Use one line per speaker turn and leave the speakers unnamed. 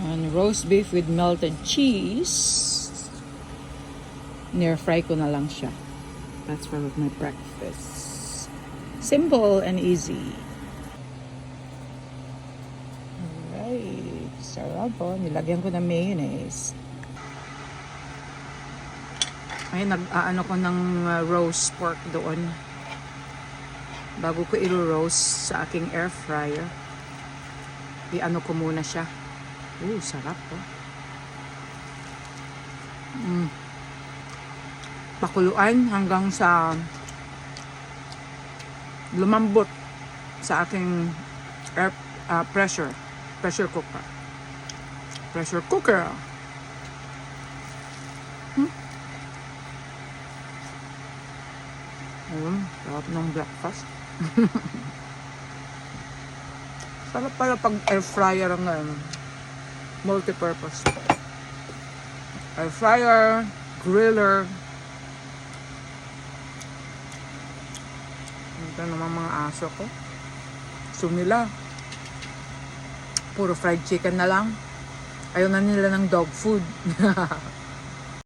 And roast beef with melted cheese. Near-fry ko na lang siya. That's for my breakfast. Simple and easy. Alright. Sarap po. Nilagyan ko ng mayonnaise. Ay, nag-aano ko ng roast pork doon. Bago ko i-roast sa aking air fryer. I-ano ko muna siya. Sarap po. Pakuluan hanggang sa lumambot sa aking air pressure cooker. Pressure cooker. Ayun, sarap ng breakfast. Sarap pala pag air fryer ang multi-purpose. Air fryer, griller. Ito naman mga aso ko. Gusto nila. Puro fried chicken na lang. Ayaw na nila ng dog food.